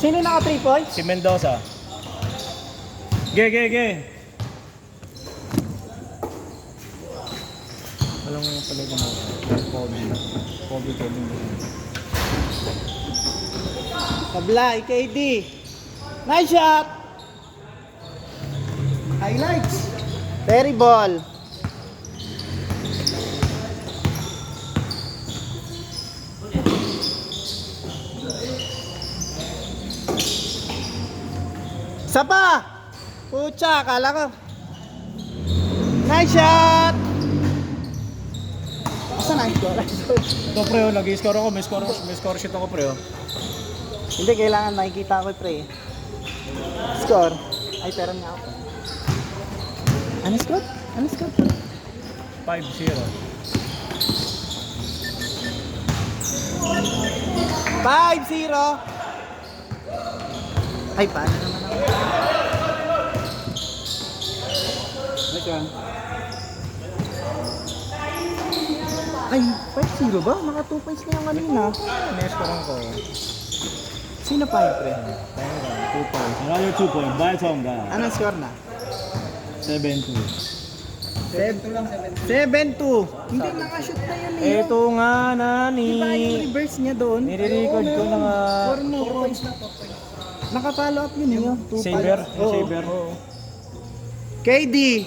Sino naka 3 points? Si Mendoza. Ge. Walang pala gumawa. Kobe Kevin. Tablay, KD. Nice shot. Highlights. Terry ball. Isa pa. Pucha, kala ko. Nice shot. Asa na score? Ito pre, nag-i-score ako. May score sheet ako pre. Hindi, kailangan makikita ko pre. Score. Ay, pero nga ako. Ano score? 5-0. 5-0. Ay, paano naman ako? Ay, 5-0 ba? Naka 2 points na yung kanina. Ni-score ko. Sino 5 pre? 2 points. Another 2 points. Bayatonga. Anong score na? 7-2. 7-2 lang, 7-2. Hindi nakashoot na yan eh. Ito nga, nani. Diba yung reverse niya doon? Nire-record ko na nga. 4 points na. Naka-follow up yun yun. Saber. Saber. KD.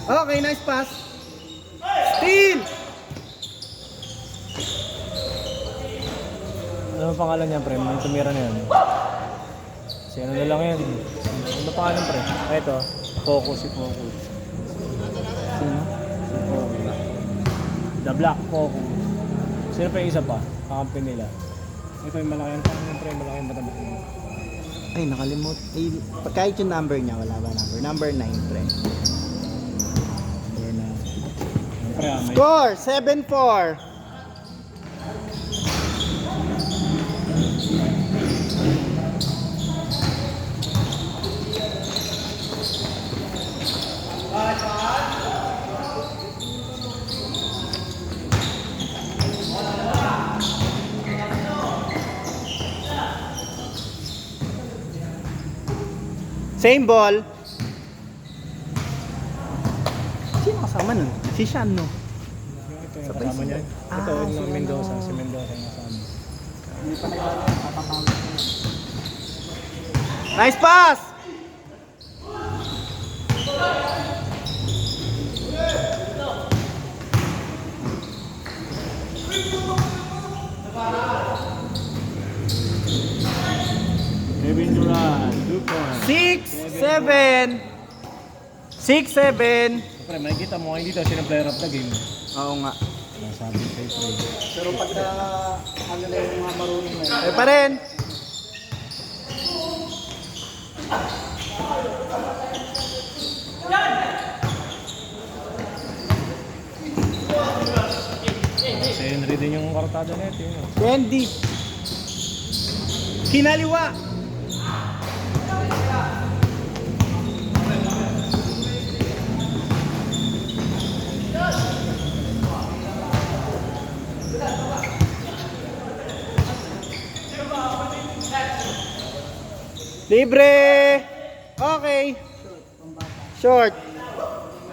Okay, nice pass. Steal! Ano pangalan niya, pre? May tumira na yan. Si ano na lang yan. Ano pangalan, pre? Ito. Focus. Sino? The Black Focus. Sino pa yung isa pa? Kakampi nila. Ito yung malaki yan. Pre, malaki yung mataba. Ay, nakalimut. Ay, kahit yung number niya, wala ba number? Number 9, pre. Pre, may... Score, 7-4. Same ball. Sino kasama nun? Si Sean, no? Ito yung kasama niya. Ito yung Mendoza. Si Mendoza yung kasama. Hindi pa nagpapatawag. Nice pass! Kevin Durant, 2 points. 6-7. 6-7. Pre, makikita mo hindi daw siya ng player of the game. Oo nga. Sabi kay Pre. Pero pagka ano na yung mga marunong na yun. Pa rin. Si Henry din yung kartada na ito. Candy. Kinaliwa. Libre. Okay. Short.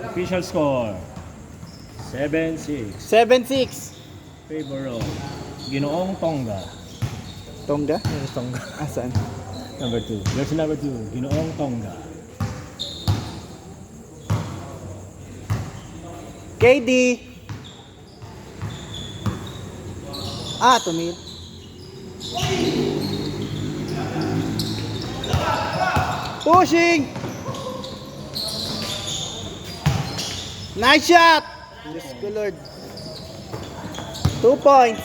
Official score. 7-6. 7-6. Favor of Ginoong Tonga. Tonga? Tonga. Asan? Number 2. There's number 2. Ginoong Tonga. KD. Tumil. Pushing. Nice shot. Diyos ko Lord. 2 points.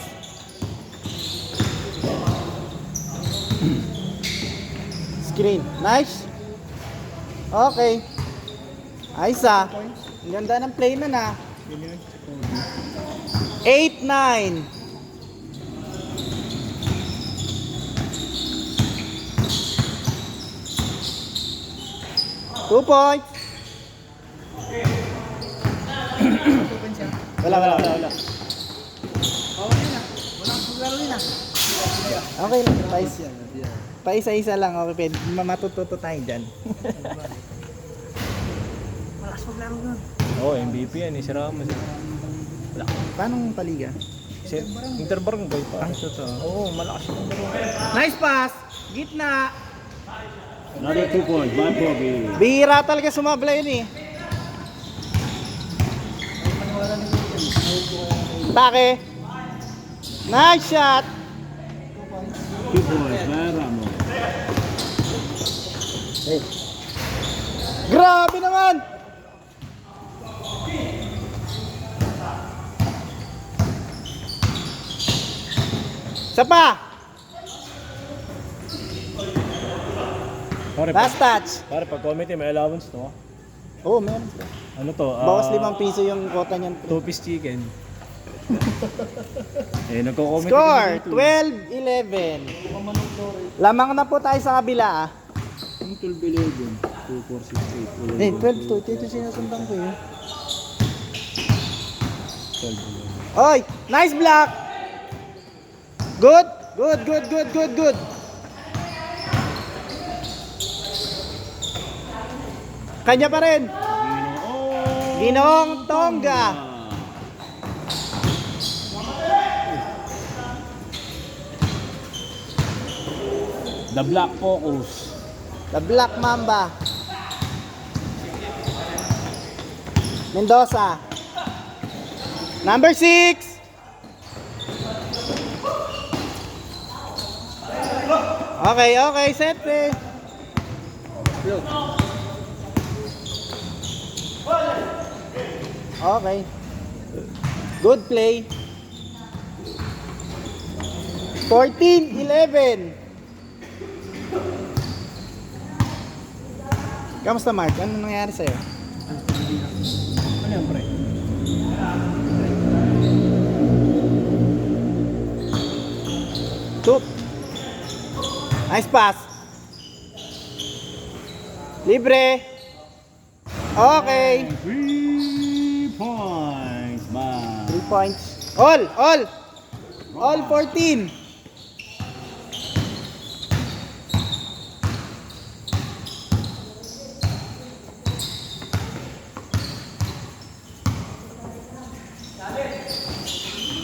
Screen. Nice. Okay. Ayos ah. Ang ganda ng play na na. 8-9. Two points. Wala. Okay na. Wala akong laro na. Okay lang, paisa-isa lang, okay, pwede. Matututo tayo dyan. Malakas maglaro nun. Oo, MVP yan eh, si Ramos. Wala. Paano paliga? Interbarangay pa. Ay, totoo. Oo, malakas yung barangay. Nice pass! Gitna! Another 2 points, my bogey. Bihira talaga sumabla yun eh. Take! Nice shot! 2 points, by Ramos. Grabe naman! Isa pa! Pare, Last touch! pare, pag committee may allowance to. Oo, meron. Ano to? Bawas 5 piso yung quota niyan. 2-piece chicken. Eh, nagko-comment Score! 12-11. Lamang na po tayo sa kabila ah. Yung 12-11, 2, 4, 6, 8. Eh, 12 to. Ito sinusundan ko eh. Oy! Nice block! Good! Good, good, good, good, good. Kanya pa rin. Ginoong Tonga. The Black Focus. The Black Mamba. Mendoza. Number 6. Okay, okay, set eh. Okay. Good play. 14-11. Kamusta Mark? Ano nangyari sa'yo? Ano yan, pre? Shoot. Nice pass. Libre. Okay. 3 points, by 3 points. All. All 14.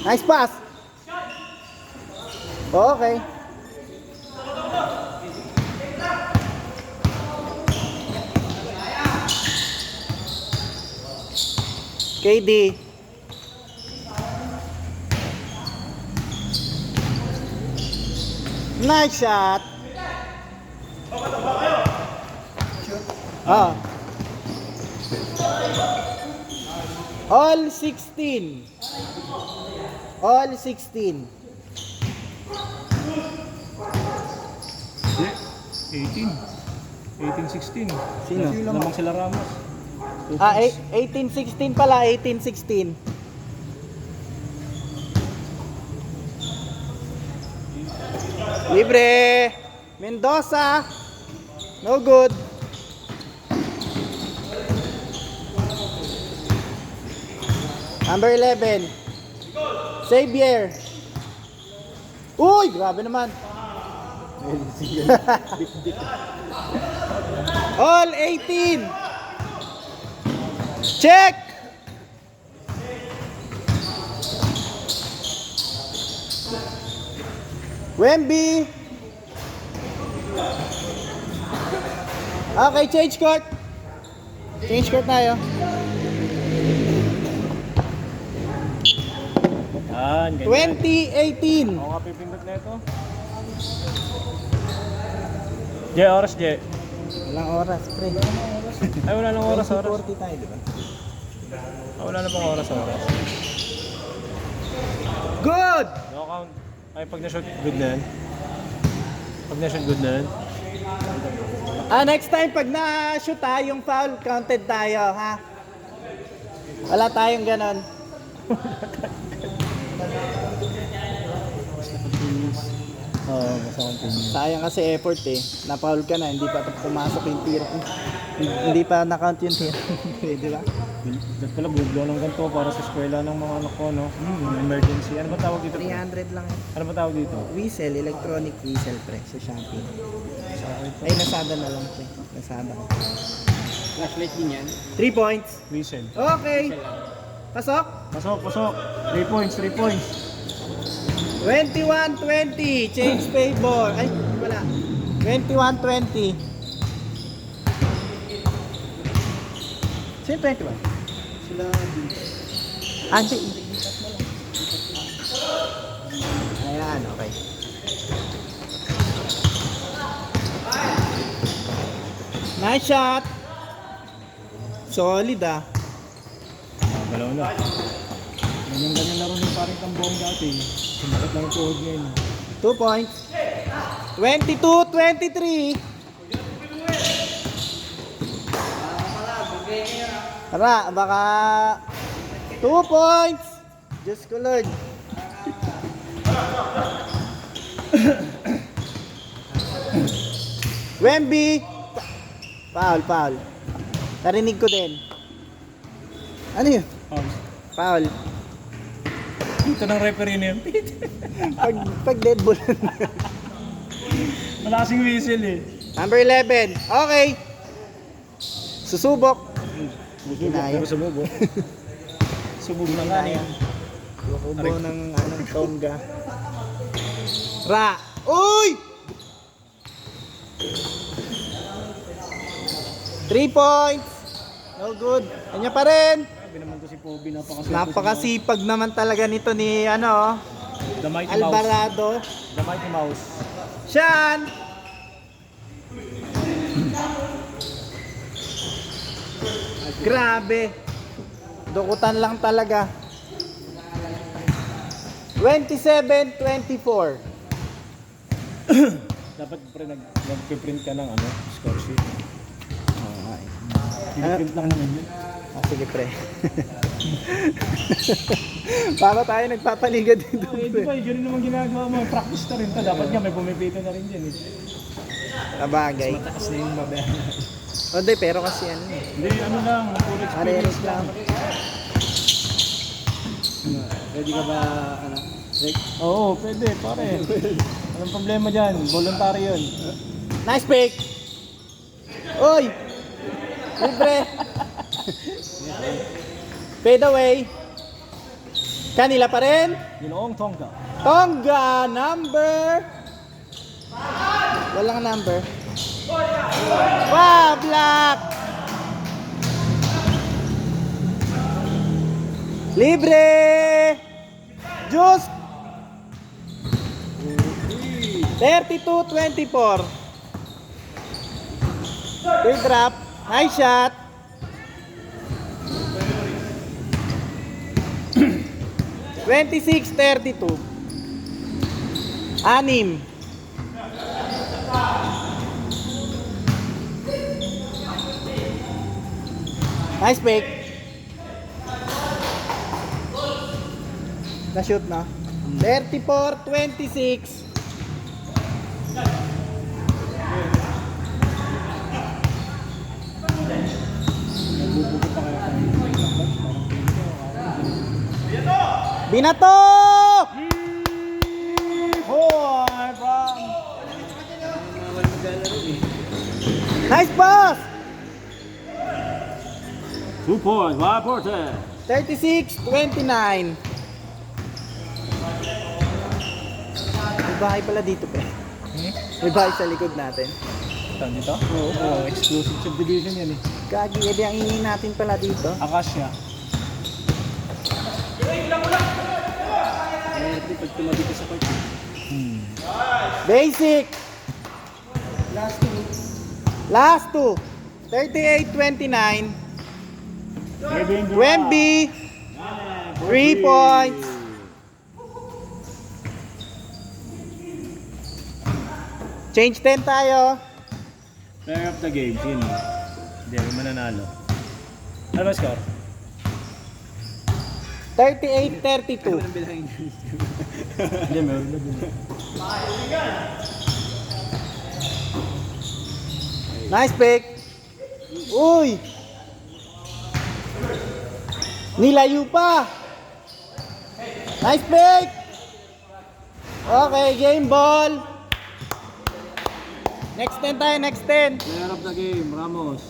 Nice pass. Okay. KD. Nice shot. Ah. All 16. All 16. 18. 18-16. Sino? Lamang sila Ramos. Ah, 18-16 pala, 18-16. Libre. Mendoza. No good. Number 11. Xavier. Uy, grabe naman. All 18. Check. Wemby. Okay, change court. Change court tayo. Yan, ganyan. 2018. Ako nga pipindot na ito. Je, oras Je. Walang oras, pre. Ay, wala nang oras. 40 tayo, di ba? Ah, wala na pang oras. Good! No count. Ay, pag na-shoot, good na yan. Pag na-shoot, good na yan. Next time, pag na-shoot yung foul, counted tayo, ha? Wala tayong ganon. Oo, basta continue. Sayang kasi effort eh. Na-foul ka na, hindi pa pumasok yung tira. Hindi pa na-count yung tira. Di ba? Dahil pala bublo ng ganito para sa eskwela ng mga anak ko, no? Emergency. Ano ba tawag dito? pre? 300 lang. Ano ba tawag dito? Whistle, electronic whistle pre sa Shopee. Sa ito. Ay, Lazada na lang pre. Lazada. Flashlight din yan. 3 points. Whistle. Okay. Pasok. Pasok, pasok. 3 points, 3 points. 21-20. Change favor. Ay, wala. 21-20. Sino 21? Sila Ah, hindi. Ayan, okay. Nice shot. Solid ah. Galaw na. Ganyan laro ng parang tambong dati. Sumakit lang yung tuhod ngayon. 2 points. 22-23. Tara, baka 2 points. Diyos ko Lord. Wemby. Foul, foul. Narinig ko din. Ano yun? Foul. Dito ng referee na yun. Pag dead ball. Malasing whistle eh. Number 11. Okay. Susubok. Kinaya. Pero sumubo. Sumubo na nga Kinaya. eh. Kubo ng anong Tonga. Ra. Uy! 3 points. No good. Kanya pa rin. Sabi naman to si Poby, napakasipag. Napakasipag naman talaga nito ni ano, The Mighty Mouse. Alvarado. The Mighty Mouse. Sean. Grabe. Dukutan lang talaga. 27-24. Dapat pre nag-print ka ng ano, score sheet. Ano? Print lang naman yun. Ah, sige pre. Para tayo nagpapaligad dito. Eh, di ba, ganun naman ginagawa mo. Practice na rin to. Dapat nga may pumipito na rin dyan eh. Sabagay. Mataas na yung mabayaran. O di, pero kasi ano eh. Hindi, ano lang, full experience Pareros lang. Pwede ka ba, ano? Rick? Oo, pwede, pare. Anong problema dyan? Voluntary yun. Nice pick! Uy! Libre! Fade away. Kanila pa rin. Ginoong Tonga. Tonga number. Walang number. Wow, black. Libre. Just 32-24. Good drop. Nice shot. 26-32. Anim. Nice pick. Na-shoot na. 34-26. Nagbubugo pa kaya tayo. Binato! Hoy, Bram! Nice pass! 2 points, 1 porter. 36-29. May bahay pala dito, pre. May bahay sa likod natin. Saan dito? Oo, exclusive subdivision yan eh. Gagi, edi ang ingin natin pala dito. Akasya. Pwede pag tumabi ka sa court. Basic! Last two. 38-29. Wemby! 3 points. Change 10 tayo. Player of the game, sino? Hindi, may mananalo. Ano ba score? 38-32. Ang bilangin nyo. Hindi, meron na din. Nice pick. Uy! Nilayo pa! Nice break! Okay, game ball! Next 10 tayo, next 10. Player of the game, Ramos.